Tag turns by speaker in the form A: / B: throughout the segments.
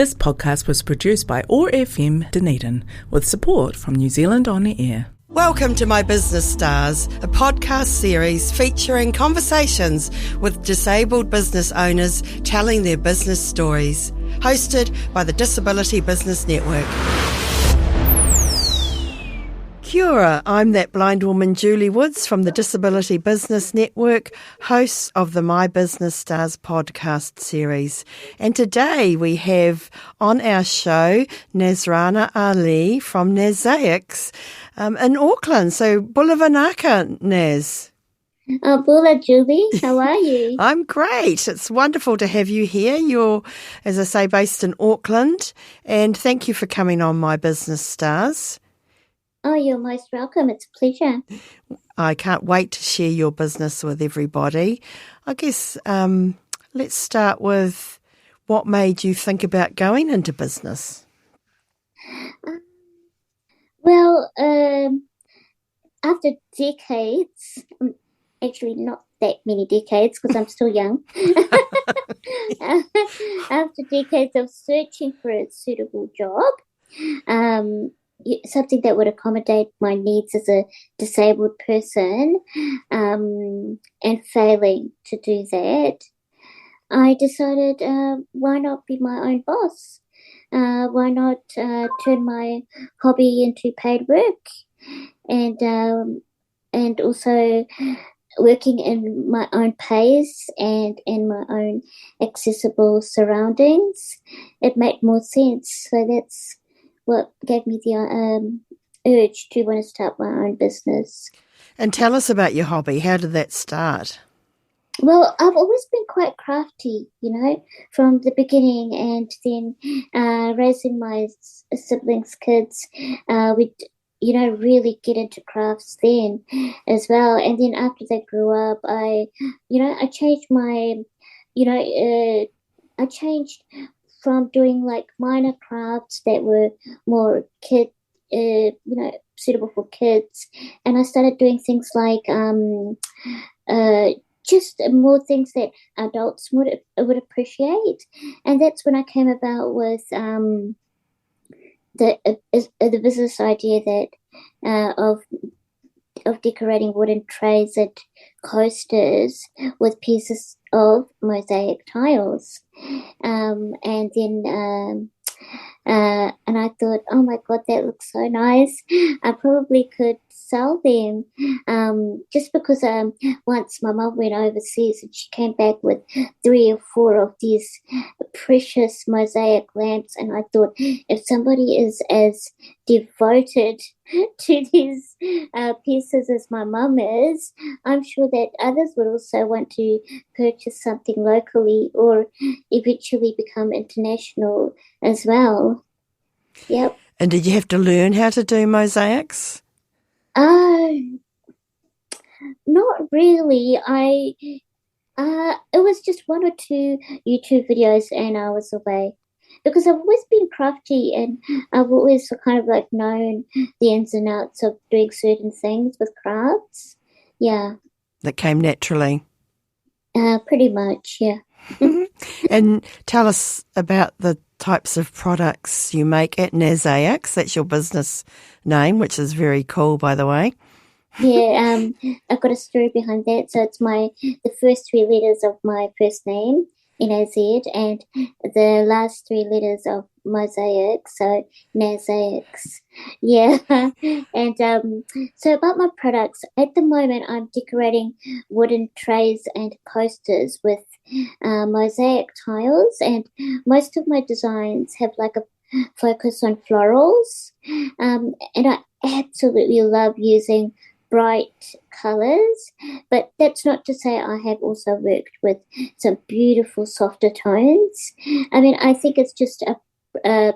A: This podcast was produced by OAR FM Dunedin with support from New Zealand On Air.
B: Welcome to My Business Stars, a podcast series featuring conversations with disabled business owners telling their business stories. Hosted by the Disability Business Network. Kia ora, I'm that blind woman Julie Woods from the Disability Business Network, host of the My Business Stars podcast series. And today we have on our show Nazrana Ali from Nazaics in Auckland. So bula vanaka, Naz.
C: Bula, Julie, how are you?
B: I'm great. It's wonderful to have you here. You're, as I say, based in Auckland. And thank you for coming on My Business Stars.
C: Oh, you're most welcome. It's a pleasure.
B: I can't wait to share your business with everybody. I guess let's start with what made you think about going into business?
C: Well, after decades, actually not that many decades because I'm still young, after decades of searching for a suitable job, something that would accommodate my needs as a disabled person, and failing to do that, I decided, why not be my own boss? Why not turn my hobby into paid work? And also working in my own pace and in my own accessible surroundings. It made more sense. So that's what gave me the urge to want to start my own business.
B: And tell us about your hobby. How did that start?
C: Well, I've always been quite crafty, from the beginning, and then raising my siblings' kids, we'd, really get into crafts then as well. And then after they grew up, I changed my, I changed from doing like minor crafts that were more suitable for kids, and I started doing things like just more things that adults would appreciate, and that's when I came about with the business idea that of decorating wooden trays and coasters with pieces of mosaic tiles. And I thought, oh my God, that looks so nice. I probably could sell them. Just because once my mum went overseas and she came back with 3 or 4 of these precious mosaic lamps, and I thought, if somebody is as devoted to these pieces as my mum is, I'm sure that others would also want to purchase something locally or eventually become international as well. Yep.
B: And did you have to learn how to do mosaics?
C: Not really. It was just 1 or 2 YouTube videos and I was away. Because I've always been crafty and I've always kind of like known the ins and outs of doing certain things with crafts. Yeah.
B: That came naturally.
C: Pretty much, yeah.
B: And tell us about the types of products you make at Nazaics. That's your business name, which is very cool, by the way.
C: Yeah, I've got a story behind that. So it's the first 3 letters of my first name, N-A-Z, and the last 3 letters of mosaic, so Nazaics. Yeah, and so about my products, at the moment I'm decorating wooden trays and coasters with mosaic tiles, and most of my designs have like a focus on florals, and I absolutely love using bright colours, but that's not to say I have also worked with some beautiful softer tones. I mean, I think it's just an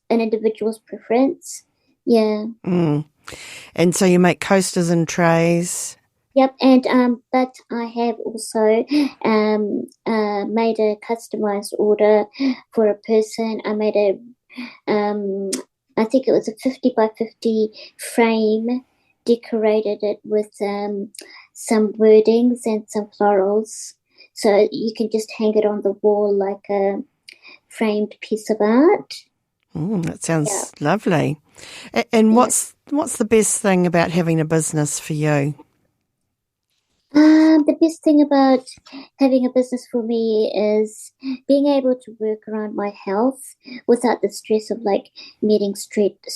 C: individual's preference. Yeah.
B: And so you make coasters and trays.
C: Yep, and but I have also made a customized order for a person. I made I think it was a 50 by 50 frame, decorated it with some wordings and some florals, so you can just hang it on the wall like a framed piece of art.
B: That sounds lovely. And what's the best thing about having a business for you?
C: The best thing about having a business for me is being able to work around my health without the stress of like meeting strict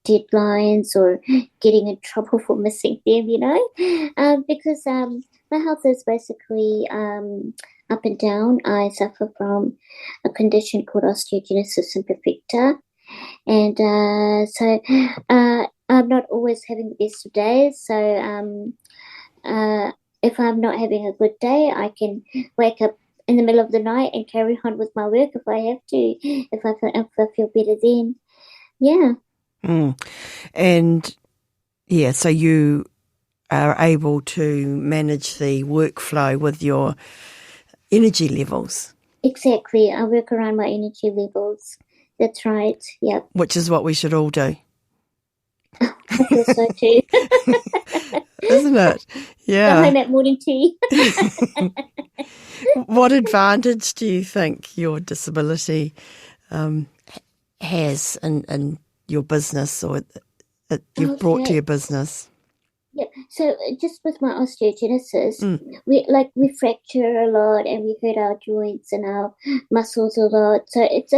C: deadlines or getting in trouble for missing them, because my health is basically up and down. I suffer from a condition called Osteogenesis Imperfecta, and so I'm not always having the best of days. So if I'm not having a good day, I can wake up in the middle of the night and carry on with my work if I have to, if I feel better then. Yeah.
B: And so you are able to manage the workflow with your energy levels.
C: Exactly. I work around my energy levels. That's right. Yep.
B: Which is what we should all do.
C: I feel so too.
B: Isn't it? Yeah.
C: Go home at morning tea.
B: What advantage do you think your disability has in your business, or you've brought to your business?
C: Yeah. So just with my osteogenesis, we fracture a lot and we hurt our joints and our muscles a lot. So it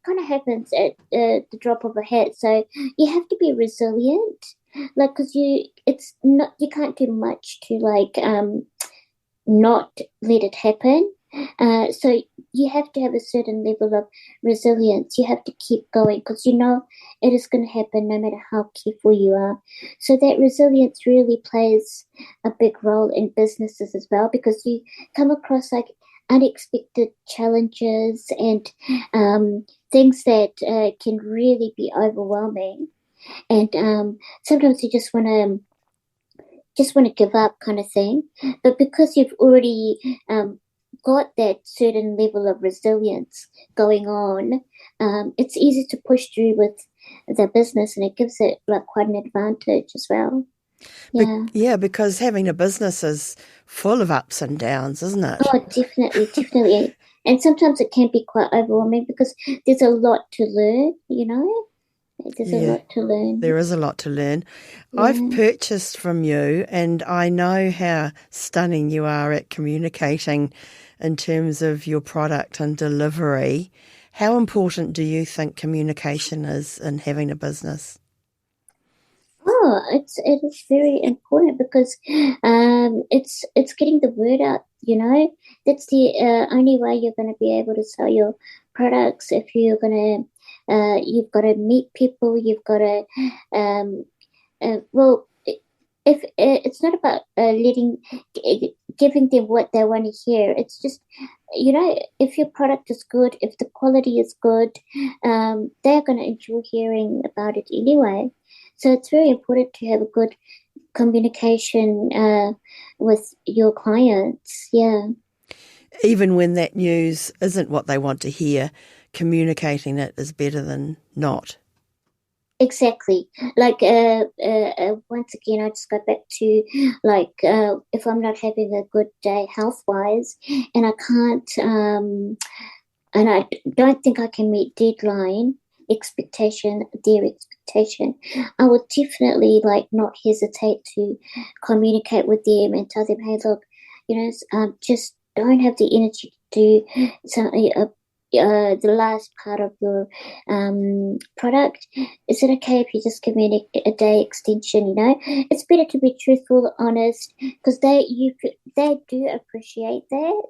C: kind of happens at the drop of a hat. So you have to be resilient, like, because you can't do much to like not let it happen. So you have to have a certain level of resilience. You have to keep going because you know it is going to happen no matter how careful you are. So that resilience really plays a big role in businesses as well, because you come across like unexpected challenges and things that can really be overwhelming. And sometimes you just want to give up, kind of thing. But because you've already got that certain level of resilience going on, it's easy to push through with the business, and it gives it like quite an advantage as well. Yeah.
B: Because having a business is full of ups and downs, isn't it?
C: Oh, definitely. And sometimes it can be quite overwhelming because there's a lot to learn, There's a lot to learn.
B: There is a lot to learn.
C: Yeah.
B: I've purchased from you, and I know how stunning you are at communicating in terms of your product and delivery. How important do you think communication is in having a business?
C: Oh, it is very important because it's getting the word out. That's the only way you're going to be able to sell your products. If you're going to, you've got to meet people. You've got to, if it's not about giving them what they want to hear. It's just, if your product is good, if the quality is good, they're going to enjoy hearing about it anyway. So it's very important to have a good communication with your clients. Yeah.
B: Even when that news isn't what they want to hear, communicating it is better than not.
C: Exactly. Like, once again, I just go back to, like, if I'm not having a good day health-wise and I can't, and I don't think I can meet their expectation, I would definitely, like, not hesitate to communicate with them and tell them, hey, look, just don't have the energy to do something, the last part of your product. Is it okay if you just give me a day extension? It's better to be truthful, honest, because they do appreciate that,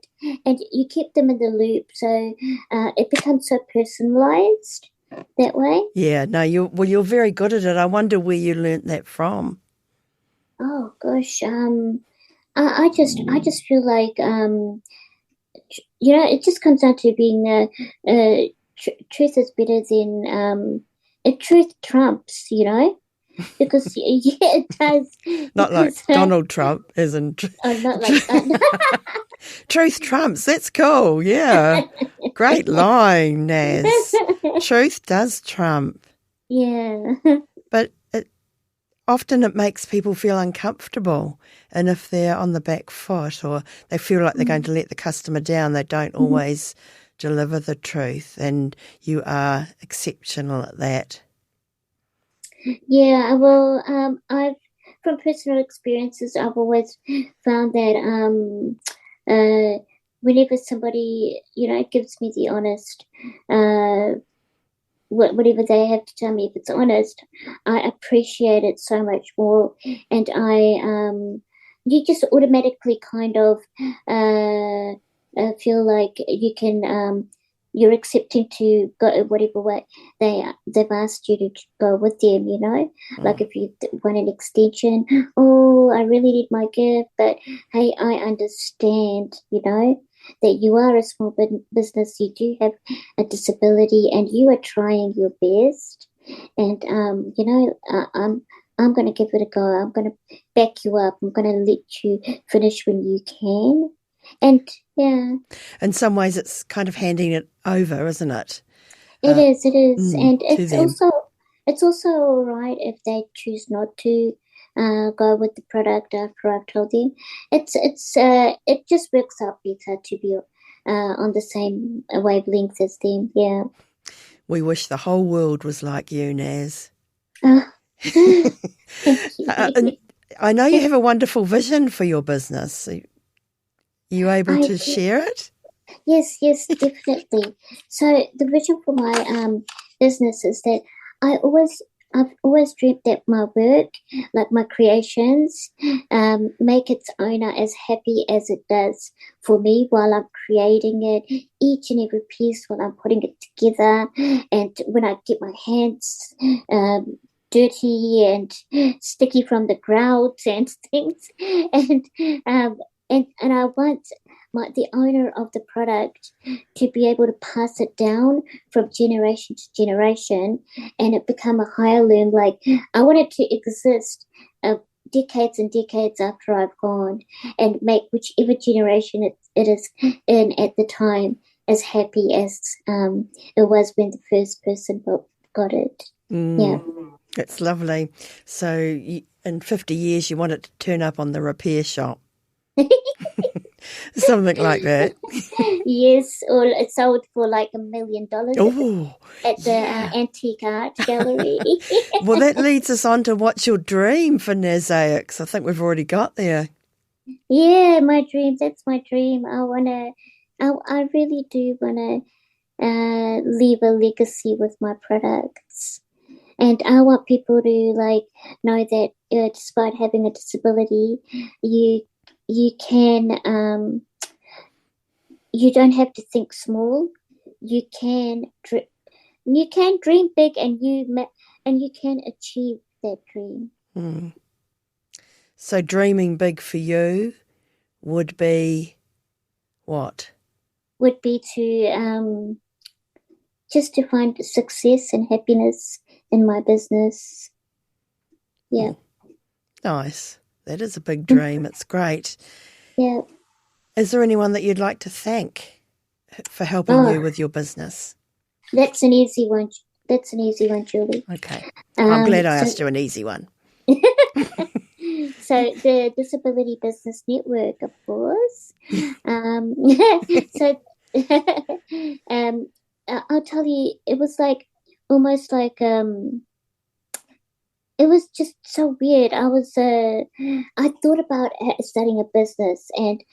C: and you keep them in the loop, so it becomes so personalized that way.
B: Yeah, no, you're very good at it. I wonder where you learnt that from.
C: Oh gosh, I just feel like it just comes down to being truth is better than truth trumps, because it does.
B: Not like Donald Trump, isn't?
C: Oh, not like that.
B: Truth trumps. That's cool. Yeah, great line, Naz. Truth does trump.
C: Yeah,
B: but often it makes people feel uncomfortable, and if they're on the back foot or they feel like they're going to let the customer down, they don't always deliver the truth, and you are exceptional at that.
C: Yeah, well, I've from personal experiences, I've always found that whenever somebody, gives me the honest, whatever they have to tell me, if it's honest, I appreciate it so much more, and you just automatically kind of feel like you can. You're accepting to go whatever way they've asked you to go with them, Like if you want an extension, oh, I really need my gift, but hey, I understand, that you are a small business, you do have a disability, and you are trying your best, and I'm going to give it a go. I'm going to back you up. I'm going to let you finish when you can. And yeah,
B: in some ways it's kind of handing it over, isn't it?
C: It is, and it's also all right if they choose not to go with the product after I've told them. It just works out better to be on the same wavelength as them. Yeah.
B: We wish the whole world was like you, Naz.
C: Thank you.
B: And I know you have a wonderful vision for your business. Are you able to share it?
C: Yes, definitely. So the vision for my business is that I've always dreamt that my work, like my creations, make its owner as happy as it does for me while I'm creating it, each and every piece while I'm putting it together, and when I get my hands dirty and sticky from the grout and things, and I want the owner of the product to be able to pass it down from generation to generation, and it become a heirloom. Like I want it to exist decades and decades after I've gone, and make whichever generation it is in at the time as happy as it was when the first person got it. Yeah.
B: It's lovely. So in 50 years, you want it to turn up on the repair shop. Something like that.
C: Yes, or it's sold for like $1 million at the antique art gallery.
B: Well, that leads us on to what's your dream for Nazaics? I think we've already got there.
C: Yeah, my dream. That's my dream. I really do wanna leave a legacy with my products, and I want people to know that despite having a disability, you can you don't have to think small. You can dream big, and you can achieve that dream.
B: So dreaming big for you would be what?
C: Would be to just to find success and happiness in my business. Yeah.
B: Nice. That is a big dream. It's great.
C: Yeah.
B: Is there anyone that you'd like to thank for helping you with your business?
C: That's an easy one, Julie.
B: Okay. I'm glad I asked you an easy one.
C: So the Disability Business Network, of course. So I'll tell you, it was almost like it was just so weird. I thought about starting a business, and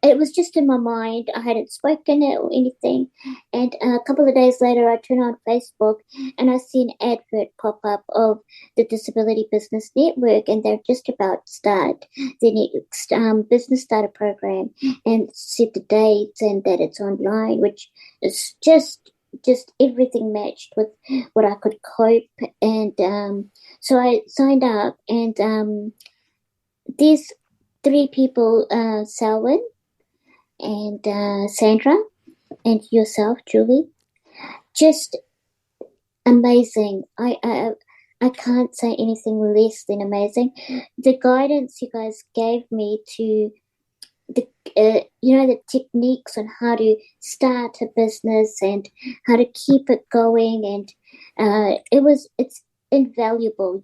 C: it was just in my mind. I hadn't spoken it or anything. And a couple of days later, I turn on Facebook and I see an advert pop up of the Disability Business Network, and they're just about to start the next business starter program, and set the dates and that it's online, which is just everything matched with what I could cope. And so I signed up, and these three people, Selwyn and Sandra and yourself, Julie, just amazing. I can't say anything less than amazing. The guidance you guys gave me to the techniques on how to start a business and how to keep it going, and it's invaluable.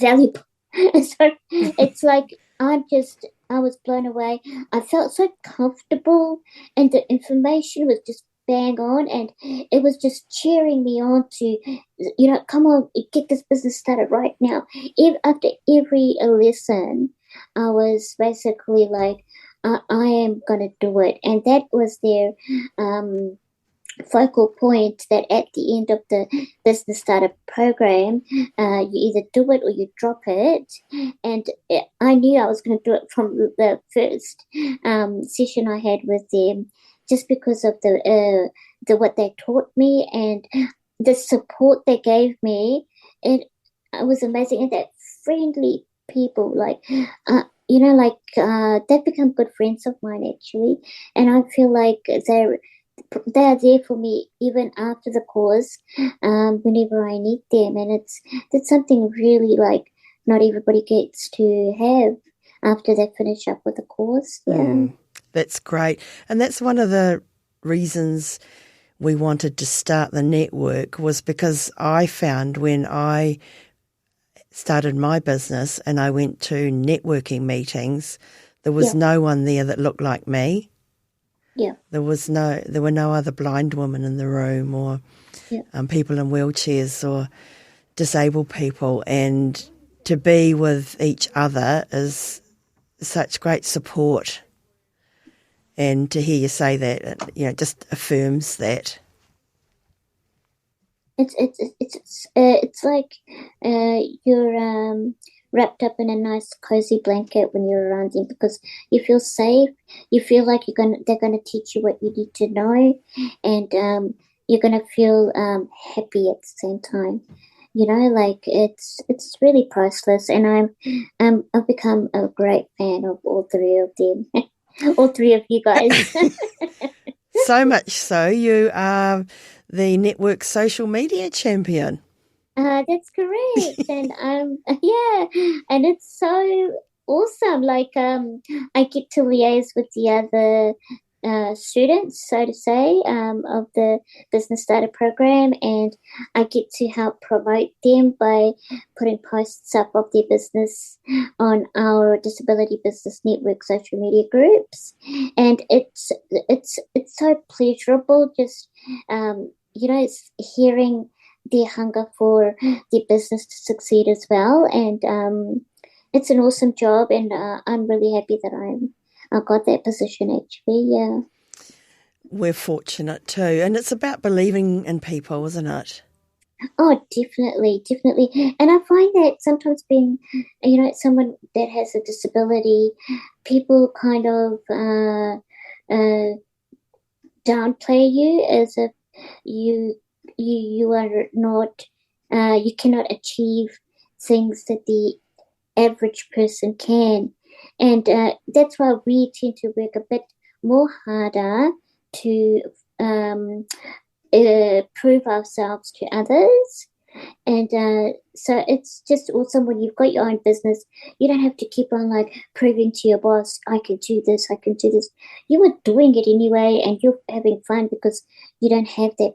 C: Valuable. So it's like I was blown away. I felt so comfortable, and the information was just bang on, and it was just cheering me on to, come on, get this business started right now. After every lesson, I was basically like, I am going to do it. And that was their focal point, that at the end of the business starter program, you either do it or you drop it. And I knew I was going to do it from the first session I had with them, just because of the what they taught me and the support they gave me. It was amazing, and that friendly people, they've become good friends of mine actually, and I feel like they are there for me even after the course, whenever I need them, and that's something really like not everybody gets to have after they finish up with the course.
B: That's great, and that's one of the reasons we wanted to start the network, was because I found when I started my business and I went to networking meetings, there was no one there that looked like me.
C: Yeah.
B: There were no other blind women in the room, or people in wheelchairs or disabled people, and to be with each other is such great support. And to hear you say that, just affirms that.
C: It's like you're wrapped up in a nice cozy blanket when you're around them, because you feel safe. You feel like they're gonna teach you what you need to know, and you're gonna feel happy at the same time. It's really priceless, and I've become a great fan of all three of them. All three of you guys.
B: So much so, you are the network social media champion.
C: That's correct. And and it's so awesome. I get to liaise with the other students, so to say, of the Business Starter Program, and I get to help promote them by putting posts up of their business on our Disability Business Network social media groups, and it's so pleasurable, just it's hearing their hunger for their business to succeed as well, and it's an awesome job, and I'm really happy that I got that position actually. Yeah,
B: we're fortunate too, and it's about believing in people, isn't it?
C: Oh, definitely. And I find that sometimes being, someone that has a disability, people kind of downplay you as if you are not, you cannot achieve things that the average person can. And that's why we tend to work a bit more harder to prove ourselves to others. And so it's just awesome when you've got your own business. You don't have to keep on proving to your boss, I can do this. You are doing it anyway, and you're having fun because you don't have that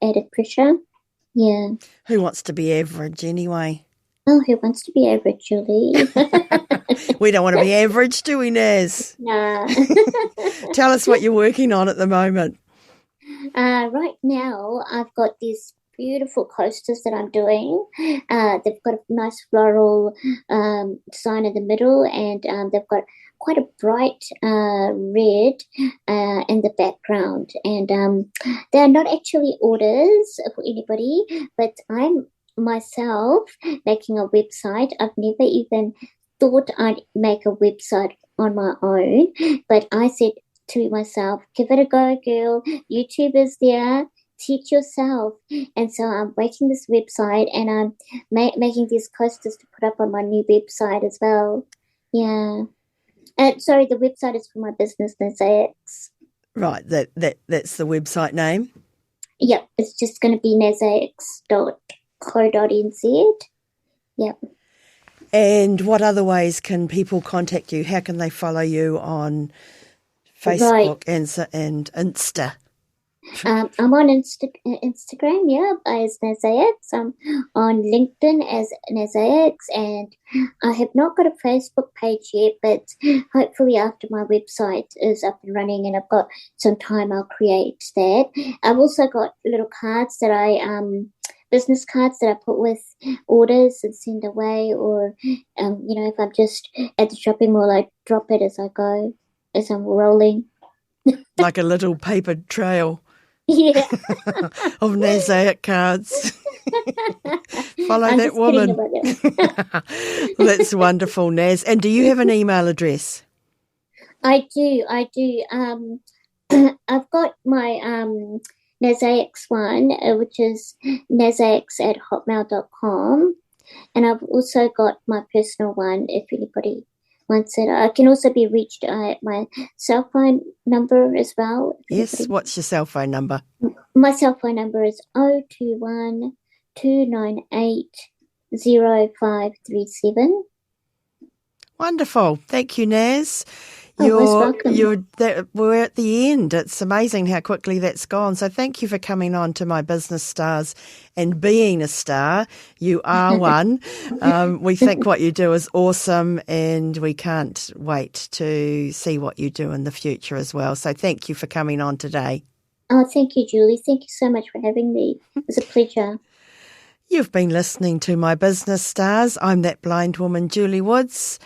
C: added pressure. Yeah.
B: Who wants to be average anyway?
C: Oh, who wants to be average, Julie?
B: We don't want to be average, do we, Naz?
C: Nah.
B: Tell us what you're working on at the moment.
C: Right now, I've got these beautiful coasters that I'm doing. They've got a nice floral design in the middle, and they've got quite a bright red in the background. And they're not actually orders for anybody, but I'm myself making a website. I've never even thought I'd make a website on my own, but I said to myself, give it a go, girl. YouTube is there. Teach yourself. And so I'm making this website, and I'm making these coasters to put up on my new website as well. Yeah. Sorry, the website is for my business, Nazaics.
B: Right, that's the website name?
C: Yep, it's just going to be nazaics.co.nz. Yep.
B: And what other ways can people contact you? How can they follow you on Facebook and Insta?
C: I'm on Instagram, as Nazaics. I'm on LinkedIn as Nazaics, and I have not got a Facebook page yet, but hopefully after my website is up and running and I've got some time, I'll create that. I've also got little cards that business cards that I put with orders and send away, or, if I'm just at the shopping mall, I drop it as I go, as I'm rolling.
B: Like a little paper trail.
C: Yeah.
B: Of Nazaic cards. Follow
C: I'm
B: that
C: just
B: woman.
C: kidding about it.
B: That's wonderful, Naz. And do you have an email address?
C: I do. I've got my Nazaics one, which is nazaics@hotmail.com. And I've also got my personal one, if anybody wants it. I can also be reached at my cell phone number as well.
B: Yes, what's your cell phone number?
C: My cell phone number is 021 298 0537.
B: Wonderful. Thank you, Naz.
C: Most welcome.
B: We're at the end. It's amazing how quickly that's gone. So thank you for coming on to My Business Stars and being a star. You are one. We think what you do is awesome, and we can't wait to see what you do in the future as well. So thank you for coming on today.
C: Oh, thank you, Julie. Thank you so much for having me. It was a pleasure.
B: You've been listening to My Business Stars. I'm that blind woman, Julie Woods,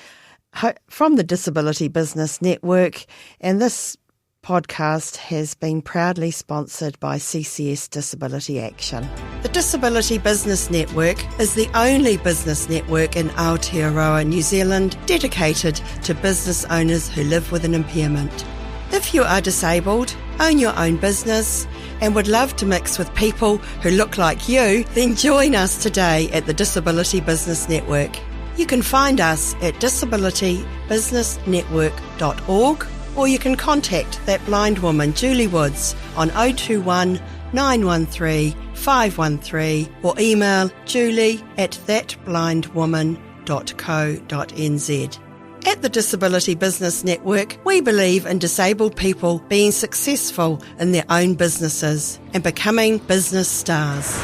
B: from the Disability Business Network, and this podcast has been proudly sponsored by CCS Disability Action. The Disability Business Network is the only business network in Aotearoa, New Zealand, dedicated to business owners who live with an impairment. If you are disabled, own your own business, and would love to mix with people who look like you, then join us today at the Disability Business Network. You can find us at disabilitybusinessnetwork.org, or you can contact that blind woman, Julie Woods, on 021 913 513, or email julie@thatblindwoman.co.nz. At the Disability Business Network, we believe in disabled people being successful in their own businesses and becoming business stars.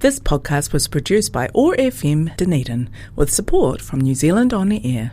A: This podcast was produced by OAR FM Dunedin with support from New Zealand On Air.